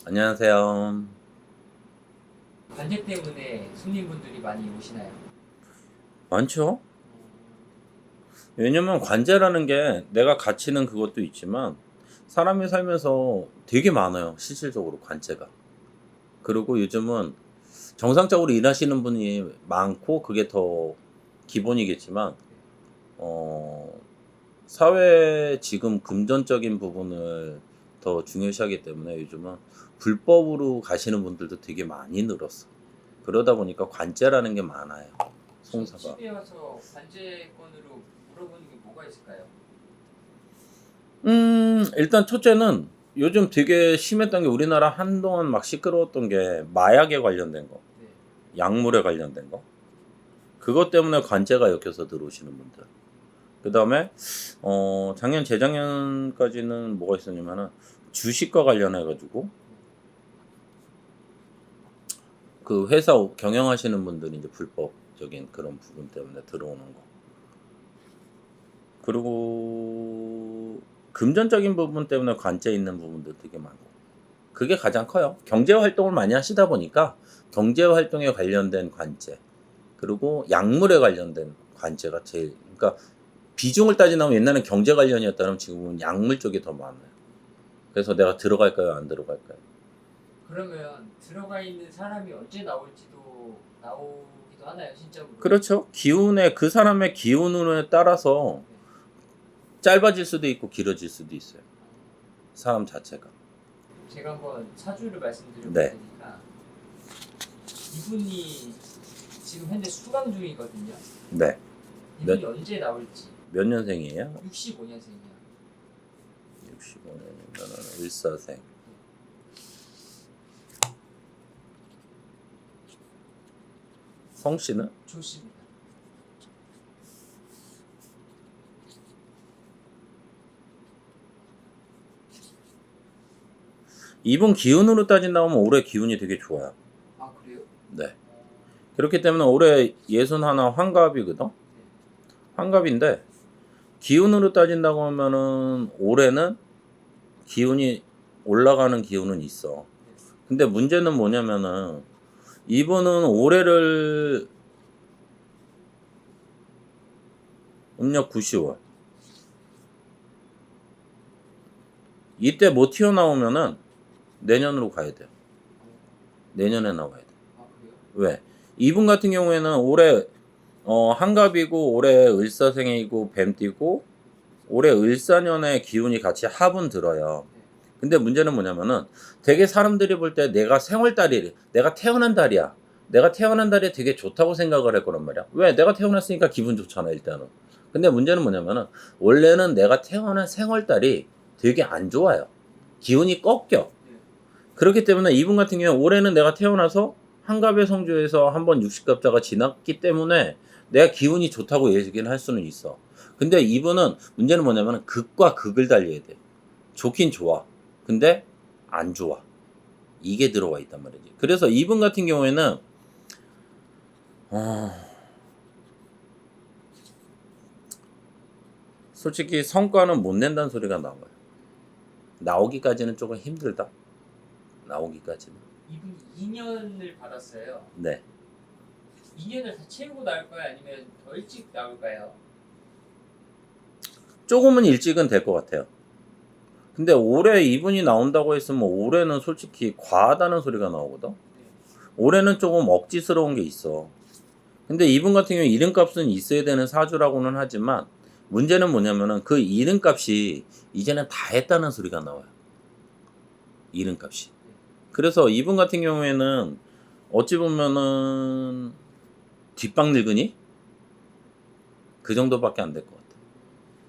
안녕하세요. 관제 때문에 손님분들이 많이 오시나요? 많죠? 왜냐면 관제라는 게 내가 갇히는 그것도 있지만 사람이 살면서 되게 많아요, 실질적으로 관제가. 그리고 요즘은 정상적으로 일하시는 분이 많고 그게 더 기본이겠지만 어 사회 지금 금전적인 부분을 더 중요시하기 때문에 요즘은 불법으로 가시는 분들도 되게 많이 늘었어. 그러다 보니까 관제라는 게 많아요, 저 송사가. 집에 와서 관제건으로 물어보는 게 뭐가 있을까요? 일단 첫째는 요즘 되게 심했던 게 우리나라 한동안 막 시끄러웠던 게 마약에 관련된 거, 네. 약물에 관련된 거. 그것 때문에 관제가 엮여서 들어오시는 분들. 그다음에 작년 재작년까지는 뭐가 있었냐면은 주식과 관련해 가지고 그 회사 경영하시는 분들이 이제 불법적인 그런 부분 때문에 들어오는 거. 그리고 금전적인 부분 때문에 관제 있는 부분도 되게 많고. 그게 가장 커요. 경제 활동을 많이 하시다 보니까 경제 활동에 관련된 관제, 그리고 약물에 관련된 관제가 제일, 그러니까 비중을 따지면 옛날엔 경제 관련이었다면 지금은 약물 쪽이 더 많아요. 그래서 내가 들어갈까요, 안 들어갈까요? 그러면 들어가 있는 사람이 언제 나올지도 나오기도 하나요, 신적으로? 그렇죠. 기운에 그 사람의 기운에 따라서 네. 짧아질 수도 있고 길어질 수도 있어요. 사람 자체가. 제가 한번 사주를 말씀드려 볼 네. 테니까 이분이 지금 현재 수강 중이거든요. 네. 몇 이분이 언제 나올지. 몇 년생이에요? 65년생이요. 65년이면은 일사생. 성씨는? 좋습니다. 이분 기운으로 따진다면 올해 기운이 되게 좋아요. 아, 그래요? 네. 그렇기 때문에 올해 61 환갑이거든. 네. 환갑인데 기운으로 따진다고 하면은 올해는 기운이 올라가는 기운은 있어. 네. 근데 문제는 뭐냐면은 이분은 올해를 음력 9, 10월 이때 못 튀어나오면은 내년으로 가야 돼요. 내년에 나와야 돼. 아, 그래요? 왜? 이분 같은 경우에는 올해 한갑이고 올해 을사생이고 뱀띠고 올해 을사년의 기운이 같이 합은 들어요. 네. 근데 문제는 뭐냐면은 되게 사람들이 볼 때 내가 생월달이 내가 태어난 달이야. 내가 태어난 달이 되게 좋다고 생각을 할 거란 말이야. 왜? 내가 태어났으니까 기분 좋잖아, 일단은. 근데 문제는 뭐냐면은 원래는 내가 태어난 생월달이 되게 안 좋아요. 기운이 꺾여. 네. 그렇기 때문에 이분 같은 경우에 올해는 내가 태어나서 한갑의 성주에서 한번 육식갑자가 지났기 때문에 내가 기운이 좋다고 얘기는 할 수는 있어. 근데 이분은 문제는 뭐냐면 극과 극을 달려야 돼. 좋긴 좋아. 근데 안 좋아. 이게 들어와 있단 말이지. 그래서 이분 같은 경우에는 어, 솔직히 성과는 못 낸다는 소리가 나와요. 나오기까지는 조금 힘들다. 나오기까지는. 이분이 2년을 받았어요. 네. 2년을 다 채우고 나올까요? 아니면 더 일찍 나올까요? 조금은 일찍은 될 것 같아요. 근데 올해 이분이 나온다고 했으면 올해는 솔직히 과하다는 소리가 나오거든. 네. 올해는 조금 억지스러운 게 있어. 근데 이분 같은 경우에 이름값은 있어야 되는 사주라고는 하지만 문제는 뭐냐면은 그 이름값이 이제는 다 했다는 소리가 나와요. 이름값이. 네. 그래서 이분 같은 경우에는 어찌 보면은 뒷방 늙은이 그 정도밖에 안 될 것 같아.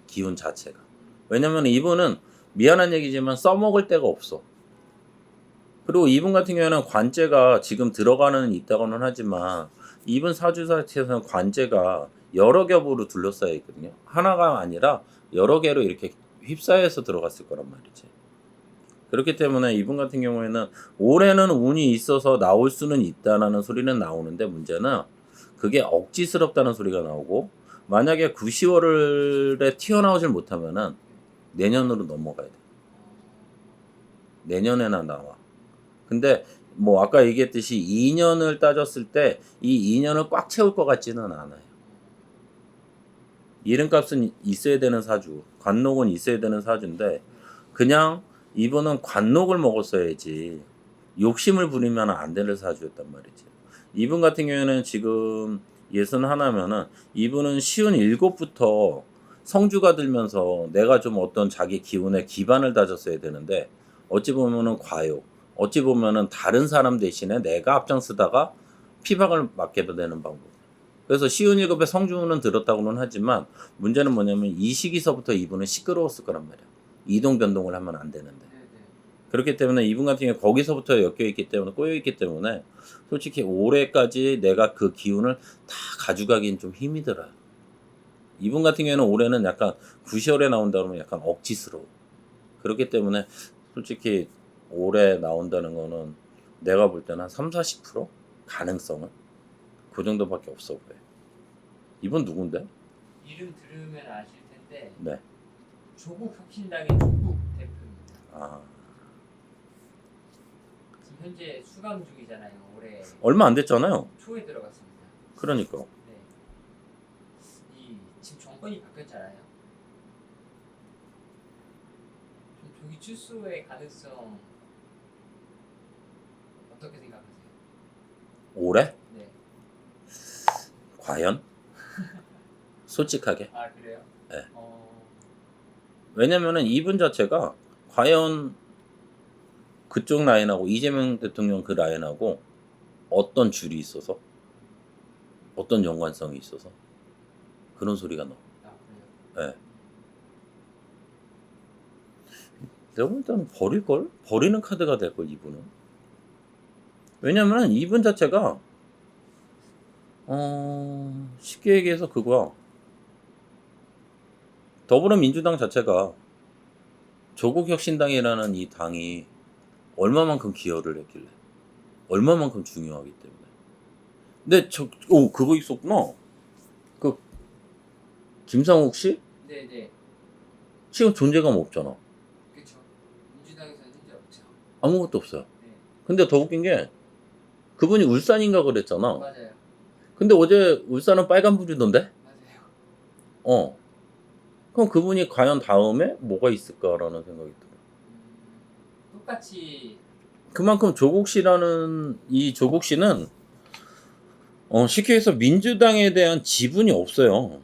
기운 자체가. 왜냐면 이분은 미안한 얘기지만 써먹을 데가 없어. 그리고 이분 같은 경우에는 관제가 지금 들어가는 있다고는 하지만 이분 사주 자체에서는 관제가 여러 겹으로 둘러싸여 있거든요. 하나가 아니라 여러 개로 이렇게 휩싸여서 들어갔을 거란 말이지. 그렇기 때문에 이분 같은 경우에는 올해는 운이 있어서 나올 수는 있다라는 소리는 나오는데 문제는 그게 억지스럽다는 소리가 나오고 만약에 9, 10월에 튀어나오질 못하면은 내년으로 넘어가야 돼. 내년에나 나와. 근데 뭐 아까 얘기했듯이 2년을 따졌을 때 이 2년을 꽉 채울 것 같지는 않아요. 이름값은 있어야 되는 사주, 관록은 있어야 되는 사주인데 그냥 이분은 관록을 먹었어야지 욕심을 부리면 안 되는 사주였단 말이지. 이분 같은 경우에는 지금 61면은 이분은 쉬운 7부터 성주가 들면서 내가 좀 어떤 자기 기운의 기반을 다졌어야 되는데 어찌 보면은 과욕, 어찌 보면은 다른 사람 대신에 내가 앞장서다가 피박을 맞게 되는 방법. 그래서 쉬운 7에 성주는 들었다고는 하지만 문제는 뭐냐면 이 시기서부터 이분은 시끄러웠을 거란 말이야. 이동 변동을 하면 안 되는데. 네네. 그렇기 때문에 이분 같은 경우에 거기서부터 엮여있기 때문에 꼬여있기 때문에 솔직히 올해까지 내가 그 기운을 다 가져가긴 좀 힘이 들어요. 이분 같은 경우에는 올해는 약간 구시월에 나온다 그러면 약간 억지스러워. 그렇기 때문에 솔직히 올해 나온다는 거는 내가 볼 때는 한 30-40% 가능성은 그 정도밖에 없어 보여. 이분 누군데? 이름 들으면 아실 텐데 네. 조국 혁신당의 조국 대표입니다. 아, 지금 현재 수감 중이잖아요. 올해 얼마 안 됐잖아요. 초에 들어갔습니다. 그러니까. 네. 이 지금 정권이 바뀌었잖아요. 좀 조기 출소의 가능성 어떻게 생각하세요? 올해? 네. 과연? 솔직하게. 아 그래요? 네. 어, 왜냐면은 이분 자체가 과연 그쪽 라인하고 이재명 대통령 그 라인하고 어떤 줄이 있어서 어떤 연관성이 있어서 그런 소리가 나와. 아 그래요? 예. 내가 볼 때는 버릴걸? 버리는 카드가 될걸 이분은. 왜냐면은 이분 자체가 쉽게 얘기해서 그거야. 더불어민주당 자체가 조국혁신당이라는 이 당이 얼마만큼 기여를 했길래 얼마만큼 중요하기 때문에. 근데 그거 있었구나. 그 김상욱 씨 네네. 지금 존재감 없잖아. 그렇죠. 민주당에서는 현재 없죠. 아무것도 없어요. 네. 근데 더 웃긴 게 그분이 울산인가 그랬잖아. 맞아요. 근데 어제 울산은 빨간불이던데? 맞아요. 그럼 그분이 과연 다음에 뭐가 있을까라는 생각이 들어. 똑같이 그만큼 조국 씨라는 이 조국 씨는 쉽게 해서 민주당에 대한 지분이 없어요.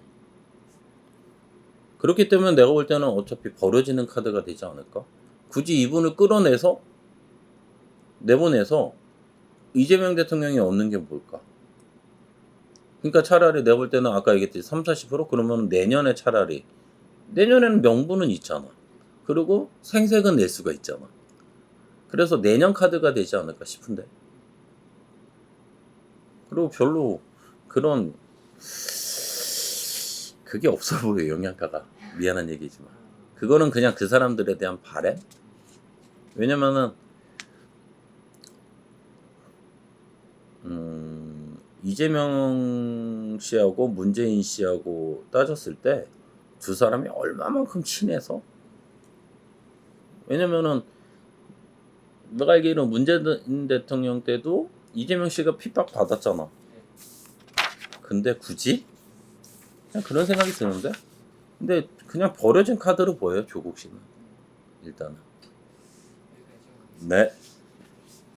그렇기 때문에 내가 볼 때는 어차피 버려지는 카드가 되지 않을까? 굳이 이분을 끌어내서 내보내서 이재명 대통령이 얻는 게 뭘까? 그러니까 차라리 내가 볼 때는 아까 얘기했듯이 30-40% 그러면 내년에 차라리 내년에는 명분은 있잖아. 그리고 생색은 낼 수가 있잖아. 그래서 내년 카드가 되지 않을까 싶은데. 그리고 별로 그런 그게 없어 보여 영양가가. 미안한 얘기지만 그거는 그냥 그 사람들에 대한 바램. 왜냐면은 이재명 씨하고 문재인 씨하고 따졌을 때 두 사람이 얼마만큼 친해서. 왜냐면은 내가 알기로는 문재인 대통령 때도 이재명 씨가 핍박 받았잖아. 근데 굳이? 그냥 그런 생각이 드는데. 근데 그냥 버려진 카드로 보여요 조국 씨는 일단은. 여기까지. 네.